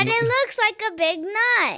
But it looks like a big nut.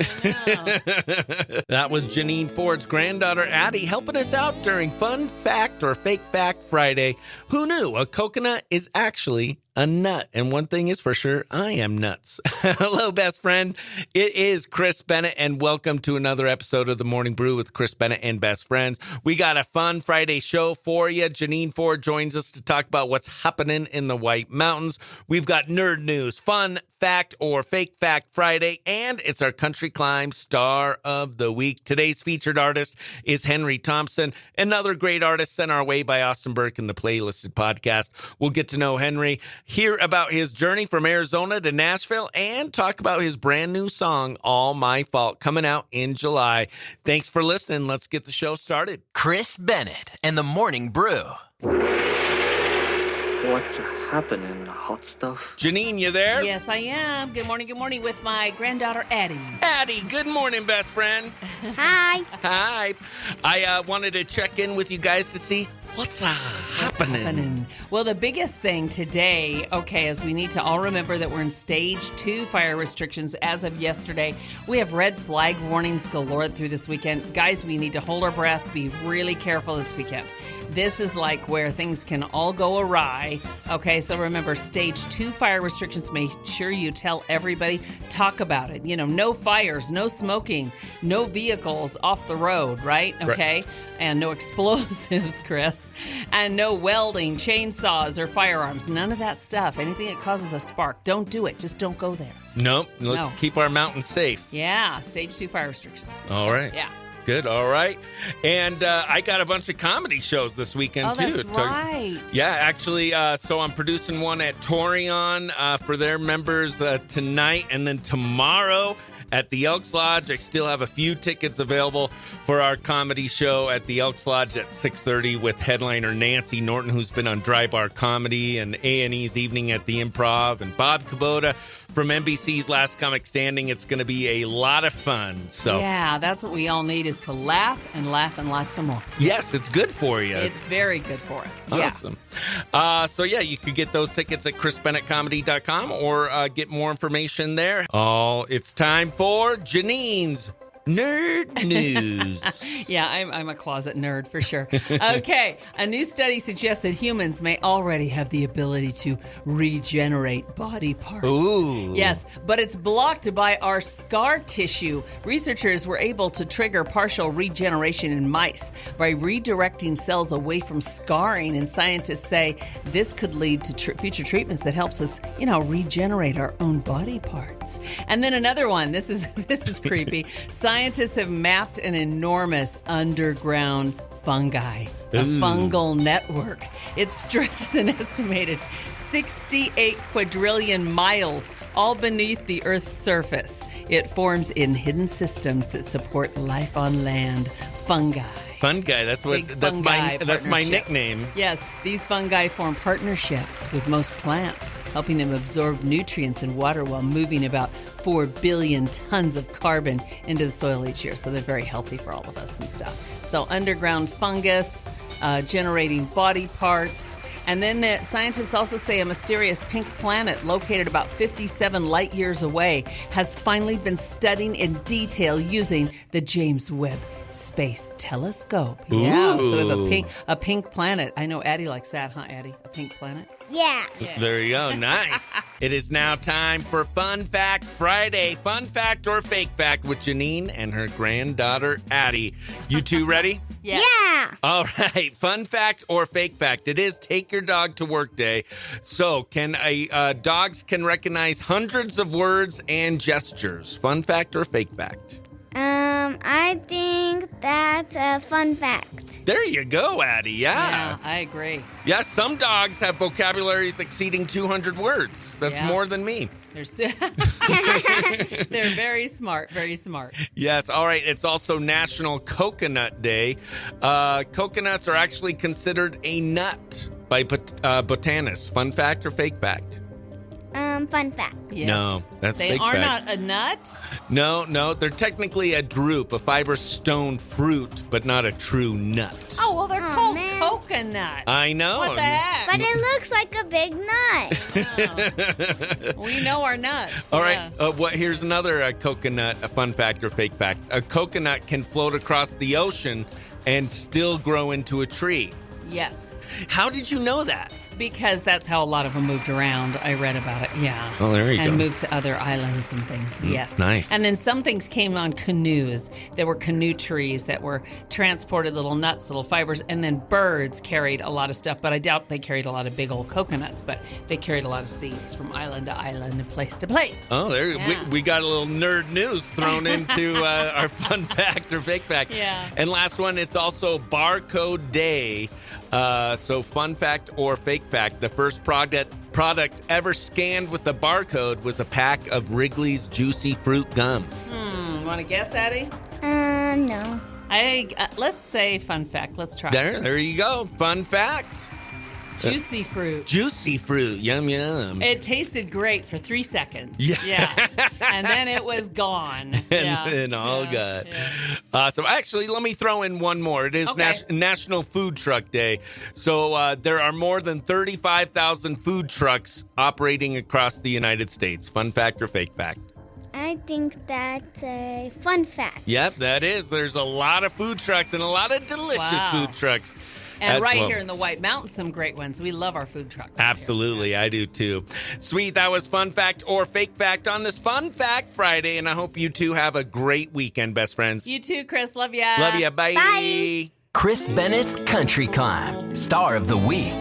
That was Jineane Ford's granddaughter, Addie, helping us out during Fun Fact or Fake Fact Friday. Who knew a coconut is actually a nut? And one thing is for sure, I am nuts. Hello, best friend. It is Chris Bennett, and welcome to another episode of the Morning Brew with Chris Bennett and best friends. We got a fun Friday show for you. Jineane Ford joins us to talk about what's happening in the White Mountains. We've got nerd news, fun fact or fake fact Friday, and it's our Country Climb Star of the Week. Today's featured artist is Henry Thompson, another great artist sent our way by Austin Burke in the Playlisted podcast. We'll get to know Henry, hear about his journey from Arizona to Nashville, and talk about his brand new song, All My Fault, coming out in July. Thanks for listening. Let's get the show started. Chris Bennett and the Morning Brew. What's happening, hot stuff? Jineane, you there? Yes, I am. Good morning with my granddaughter, Addie. Addie, good morning, best friend. Hi. Hi. I wanted to check in with you guys to see what's happening. Well, the biggest thing today, is we need to all remember that we're in stage 2 fire restrictions as of yesterday. We have red flag warnings galore through this weekend. Guys, we need to hold our breath, be really careful this weekend. This is like where things can all go awry. Okay, so remember, stage 2 fire restrictions. Make sure you tell everybody, talk about it. You know, no fires, no smoking, no vehicles off the road, right? Okay, right. And no explosives, Chris, and no welding, chainsaws, or firearms. None of that stuff. Anything that causes a spark, don't do it. Just don't go there. Nope. Let's keep our mountains safe. Yeah, stage 2 fire restrictions. All right. Yeah. Good. All right. And I got a bunch of comedy shows this weekend, too. That's right. Yeah, actually, so I'm producing one at Torion for their members tonight, and then tomorrow at the Elks Lodge. I still have a few tickets available for our comedy show at the Elks Lodge at 6:30 with headliner Nancy Norton, who's been on Dry Bar Comedy and A&E's Evening at the Improv, and Bob Kubota from NBC's Last Comic Standing. It's going to be a lot of fun. So yeah, that's what we all need, is to laugh and laugh and laugh some more. Yes, it's good for you. It's very good for us. Awesome. Yeah. You could get those tickets at chrisbennettcomedy.com or get more information there. It's time for Jineane's Nerd News. Yeah, I'm a closet nerd for sure. Okay, a new study suggests that humans may already have the ability to regenerate body parts. Ooh. Yes, but it's blocked by our scar tissue. Researchers were able to trigger partial regeneration in mice by redirecting cells away from scarring, and scientists say this could lead to future treatments that helps us, regenerate our own body parts. And then another one. This is creepy. Scientists have mapped an enormous underground fungi, a fungal network. It stretches an estimated 68 quadrillion miles, all beneath the Earth's surface. It forms in hidden systems that support life on land. Fungi. Fungi, that's my nickname. Yes, these fungi form partnerships with most plants, helping them absorb nutrients and water while moving about 4 billion tons of carbon into the soil each year. So they're very healthy for all of us and stuff. So underground fungus, generating body parts. And then the scientists also say a mysterious pink planet located about 57 light years away has finally been studied in detail using the James Webb Space Telescope. Yeah, so we have a pink planet. I know Addie likes that, huh, Addie? A pink planet? Yeah. There you go. Nice. It is now time for Fun Fact Friday. Fun fact or fake fact with Jineane and her granddaughter, Addie. You two ready? Yeah. All right. Fun fact or fake fact. It is Take Your Dog to Work Day. So dogs can recognize hundreds of words and gestures. Fun fact or fake fact? I think that's a fun fact. There you go, Addie. Yeah, I agree. Yeah, some dogs have vocabularies exceeding 200 words. That's more than me. They're very smart, very smart. Yes, all right. It's also National Coconut Day. Coconuts are actually considered a nut by botanists. Fun fact or fake fact? fun fact. Yes. No, that's They fake are fact. not a nut. No, they're technically a drupe, a fibrous stone fruit, but not a true nut. Oh, well, they're Oh, called man. coconut. I know. What the heck? But it looks like a big nut. We know our nuts. All Yeah. right, here's another coconut, a fun fact or fake fact. A coconut can float across the ocean and still grow into a tree. Yes. How did you know that? Because that's how a lot of them moved around. I read about it, yeah. Oh, there you and go. moved to other islands and things, yes. Nice. And then some things came on canoes. There were canoe trees that were transported little nuts, little fibers, and then birds carried a lot of stuff, but I doubt they carried a lot of big old coconuts, but they carried a lot of seeds from island to island and place to place. Oh, there Yeah. we got a little nerd news thrown into our fun fact or fake fact. Yeah. And last one, it's also Barcode Day. So fun fact or fake fact, the first product ever scanned with the barcode was a pack of Wrigley's Juicy Fruit Gum. Want to guess, Addie? No. Let's say fun fact. Let's try. There you go. Fun fact. Juicy fruit. Juicy fruit. Yum, yum. It tasted great for 3 seconds. Yeah. And then it was gone. And all good. Yeah. So actually, let me throw in one more. It is Okay. National Food Truck Day. So there are more than 35,000 food trucks operating across the United States. Fun fact or fake fact? I think that's a fun fact. Yep, that is. There's a lot of food trucks and a lot of delicious Wow. food trucks. And as right well. here in the White Mountains, some great ones. We love our food trucks. Absolutely, I do too. Sweet, that was Fun Fact or Fake Fact on this Fun Fact Friday, and I hope you two have a great weekend, best friends. You too, Chris. Love ya. Love ya. Bye. Bye. Chris Bennett's Country Climb, Star of the Week.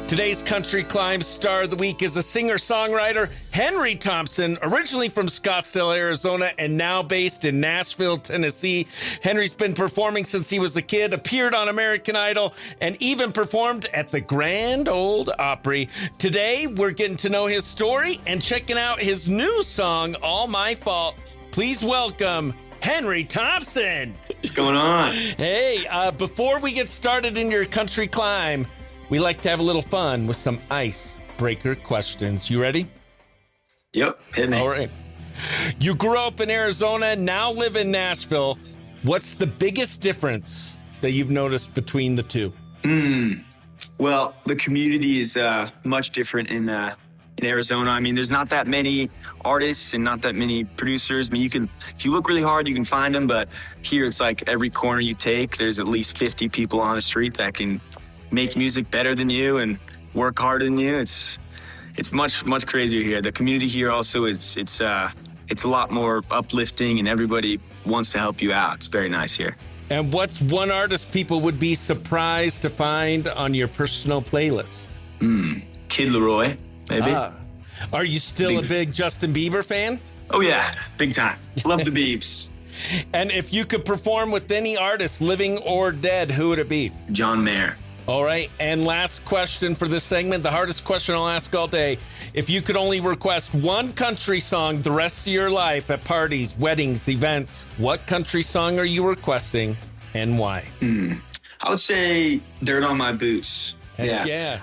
Today's Country Climb Star of the Week is a singer-songwriter, Henry Thompson, originally from Scottsdale, Arizona, and now based in Nashville, Tennessee. Henry's been performing since he was a kid, appeared on American Idol, and even performed at the Grand Ole Opry. Today, we're getting to know his story and checking out his new song, All My Fault. Please welcome Henry Thompson. What's going on? Hey, before we get started in your country climb, we like to have a little fun with some icebreaker questions. You ready? Yep, hit me. All right. You grew up in Arizona, now live in Nashville. What's the biggest difference that you've noticed between the two? Well, the community is much different in Arizona. I mean, there's not that many artists and not that many producers. I mean, if you look really hard, you can find them. But here, it's like every corner you take, there's at least 50 people on the street that can make music better than you and work harder than you. It's much crazier here. The community here also it's a lot more uplifting, and everybody wants to help you out. It's very nice here. And what's one artist people would be surprised to find on your personal playlist? Kid Leroy, maybe. Are you still a big Justin Bieber fan? Oh yeah, big time. Love the Biebs. And if you could perform with any artist, living or dead, who would it be? John Mayer. All right, and last question for this segment, the hardest question I'll ask all day. If you could only request one country song the rest of your life at parties, weddings, events, what country song are you requesting and why? I would say Dirt on My Boots. Heck yeah.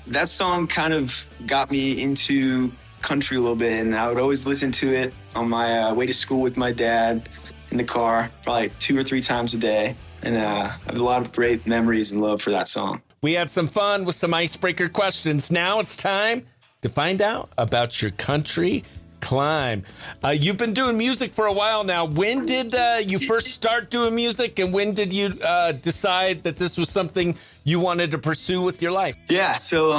That song kind of got me into country a little bit, and I would always listen to it on my way to school with my dad in the car, probably 2 or 3 times a day. And I have a lot of great memories and love for that song. We had some fun with some icebreaker questions. Now it's time to find out about your country climb. You've been doing music for a while now. When did you first start doing music, and when did you decide that this was something you wanted to pursue with your life? Yeah, so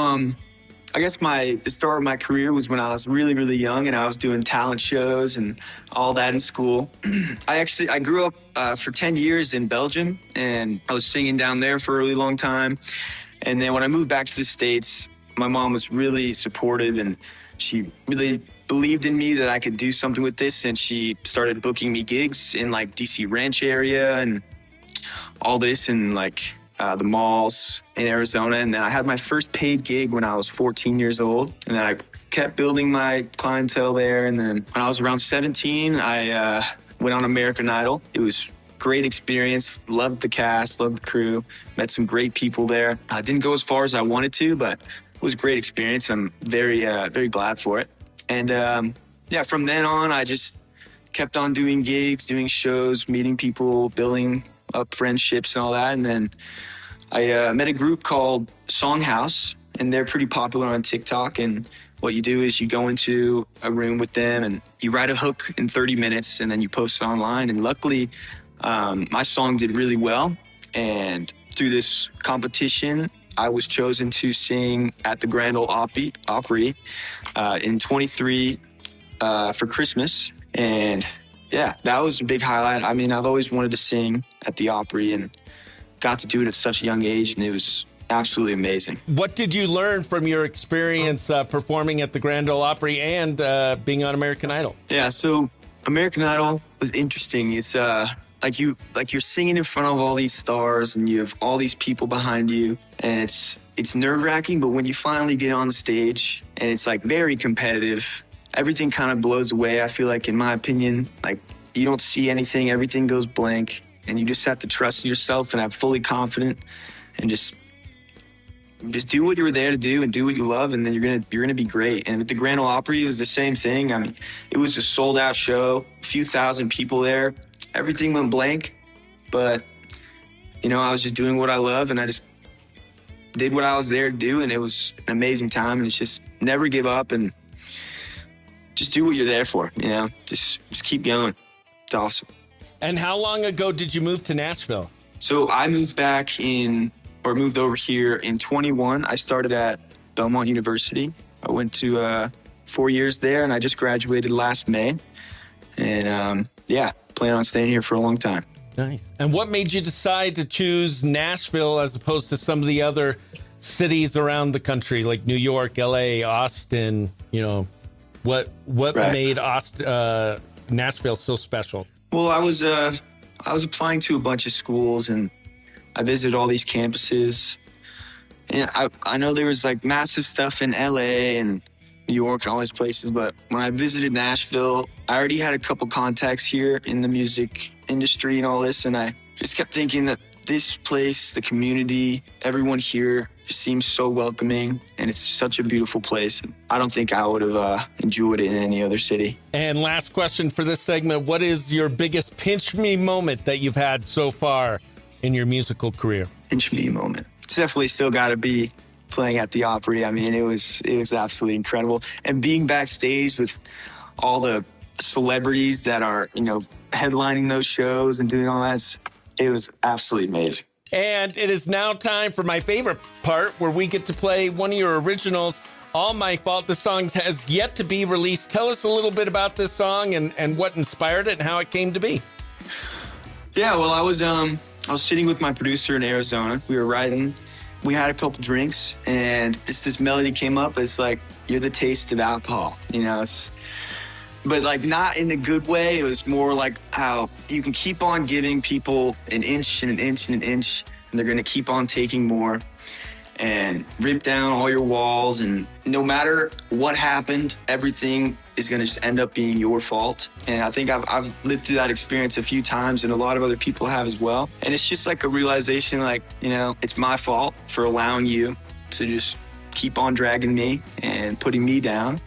I guess the start of my career was when I was really, really young, and I was doing talent shows and all that in school. I grew up for 10 years in Belgium, and I was singing down there for a really long time. And then when I moved back to the States, my mom was really supportive, and she really believed in me that I could do something with this. And she started booking me gigs in like DC Ranch area and all this, and like the malls in Arizona. And then I had my first paid gig when I was 14 years old. And then I kept building my clientele there. And then when I was around 17, I went on American Idol. It was a great experience. Loved the cast, loved the crew, met some great people there. I didn't go as far as I wanted to, but it was a great experience. I'm very, very glad for it. And yeah, from then on, I just kept on doing gigs, doing shows, meeting people, building up friendships and all that. And then I met a group called Songhouse, and they're pretty popular on TikTok. And what you do is you go into a room with them and you write a hook in 30 minutes and then you post it online. And luckily, my song did really well. And through this competition, I was chosen to sing at the Grand Ole Opry in 23 for Christmas. And yeah, that was a big highlight. I mean, I've always wanted to sing at the Opry and got to do it at such a young age, and it was absolutely amazing. What did you learn from your experience performing at the Grand Ole Opry and being on American Idol? Yeah, so American Idol was interesting. It's like you're singing in front of all these stars and you have all these people behind you, and it's nerve-wracking, but when you finally get on the stage and it's like very competitive, everything kind of blows away. I feel like, in my opinion, like you don't see anything, everything goes blank, and you just have to trust yourself and have fully confident and just do what you were there to do and do what you love, and then you're gonna be great. And at the Grand Ole Opry, it was the same thing. I mean, it was a sold-out show, a few thousand people there. Everything went blank, but, you know, I was just doing what I love, and I just did what I was there to do, and it was an amazing time. And it's just never give up and just do what you're there for, you know? Just keep going. It's awesome. And how long ago did you move to Nashville? So I moved over here in 21. I started at Belmont University. I went to 4 years there, and I just graduated last May. And yeah, plan on staying here for a long time. Nice. And what made you decide to choose Nashville as opposed to some of the other cities around the country, like New York, LA, Austin? You know, what Right. made Nashville so special? Well, I was applying to a bunch of schools, and I visited all these campuses. And I know there was like massive stuff in LA and New York and all these places, but when I visited Nashville, I already had a couple contacts here in the music industry and all this, and I just kept thinking that this place, the community, everyone here just seems so welcoming, and it's such a beautiful place. I don't think I would have enjoyed it in any other city. And last question for this segment, what is your biggest pinch me moment that you've had so far in your musical career? Pinch me moment. It's definitely still got to be playing at the Opry. I mean, it was absolutely incredible. And being backstage with all the celebrities that are, you know, headlining those shows and doing all that, it was absolutely amazing. And it is now time for my favorite part, where we get to play one of your originals, All My Fault. The song has yet to be released. Tell us a little bit about this song and what inspired it and how it came to be. Yeah, well, I was sitting with my producer in Arizona. We were writing. We had a couple drinks, and just this melody came up. It's like, you're the taste of alcohol, you know? But like not in a good way. It was more like how you can keep on giving people an inch and an inch and an inch, and they're gonna keep on taking more and rip down all your walls. And no matter what happened, everything is gonna just end up being your fault. And I think I've lived through that experience a few times, and a lot of other people have as well. And it's just like a realization, like, you know, it's my fault for allowing you to just keep on dragging me and putting me down.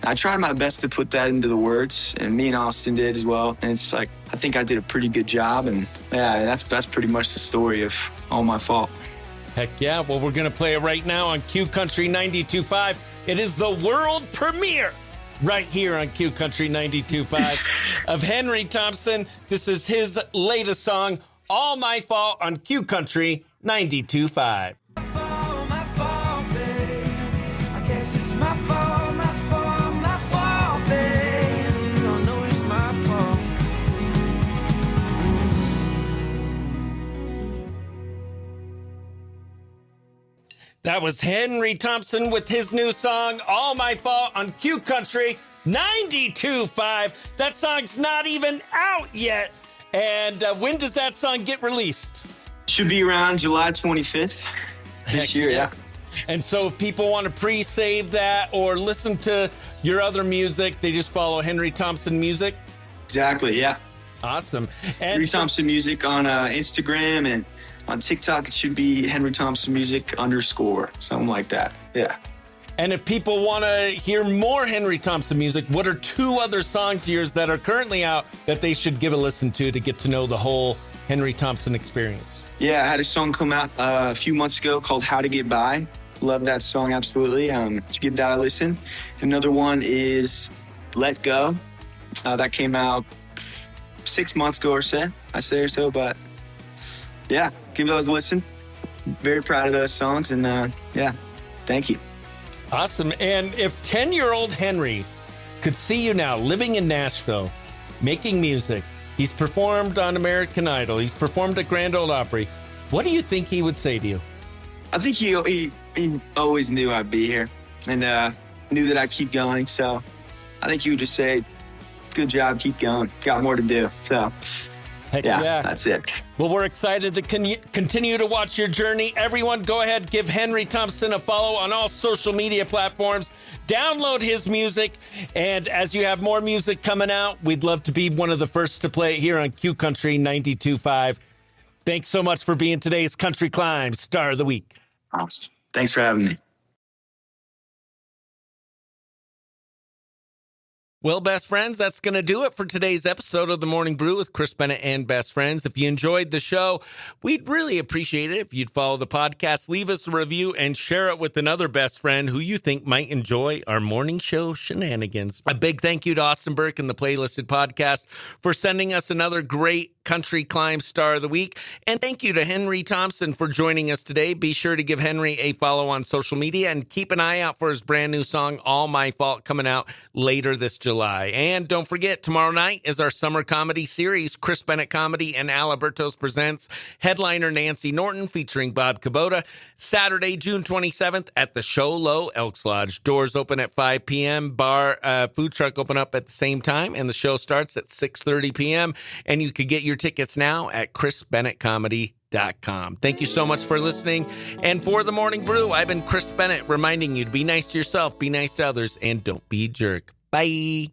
I tried my best to put that into the words, and me and Austin did as well. And it's like, I think I did a pretty good job. And yeah, that's pretty much the story of All My Fault. Heck yeah. Well, we're going to play it right now on Q Country 92.5. It is the world premiere right here on Q Country 92.5 of Henry Thompson. This is his latest song, All My Fault, on Q Country 92.5. That was Henry Thompson with his new song, All My Fault, on Q Country 92.5. That song's not even out yet. And when does that song get released? Should be around July 25th this year, yeah. And so if people want to pre-save that or listen to your other music, they just follow Henry Thompson Music? Exactly, yeah. Awesome. And Henry Thompson Music on Instagram, and on TikTok, it should be Henry Thompson Music _, something like that. Yeah. And if people want to hear more Henry Thompson music, what are 2 other songs of yours that are currently out that they should give a listen to get to know the whole Henry Thompson experience? Yeah, I had a song come out a few months ago called How to Get By. Love that song, absolutely. Give that a listen. Another one is Let Go. That came out 6 months ago or so, but yeah, give those a listen. Very proud of those songs, and yeah, thank you. Awesome. And if 10-year-old Henry could see you now living in Nashville, making music, he's performed on American Idol, he's performed at Grand Ole Opry, what do you think he would say to you? I think he always knew I'd be here and knew that I'd keep going. So I think he would just say, good job, keep going. Got more to do. So Heck yeah, that's it. Well, we're excited to continue to watch your journey. Everyone, go ahead, give Henry Thompson a follow on all social media platforms. Download his music. And as you have more music coming out, we'd love to be one of the first to play it here on Q Country 92.5. Thanks so much for being today's Country Climb Star of the Week. Awesome. Thanks for having me. Well, best friends, that's going to do it for today's episode of the Morning Brew with Chris Bennett and Best Friends. If you enjoyed the show, we'd really appreciate it if you'd follow the podcast, leave us a review, and share it with another best friend who you think might enjoy our morning show shenanigans. A big thank you to Austin Burke and the Playlisted Podcast for sending us another great Country Climb Star of the Week. And thank you to Henry Thompson for joining us today. Be sure to give Henry a follow on social media and keep an eye out for his brand new song, All My Fault, coming out later this July. And don't forget, tomorrow night is our summer comedy series, Chris Bennett Comedy and Alberto's Presents, headliner Nancy Norton featuring Bob Kubota, Saturday, June 27th at the Show Low Elks Lodge. Doors open at 5 p.m., bar, food truck open up at the same time, and the show starts at 6:30 p.m., and you can get your tickets now at chrisbennettcomedy.com. Thank you so much for listening. And for the Morning Brew, I've been Chris Bennett reminding you to be nice to yourself, be nice to others, and don't be a jerk. Bye.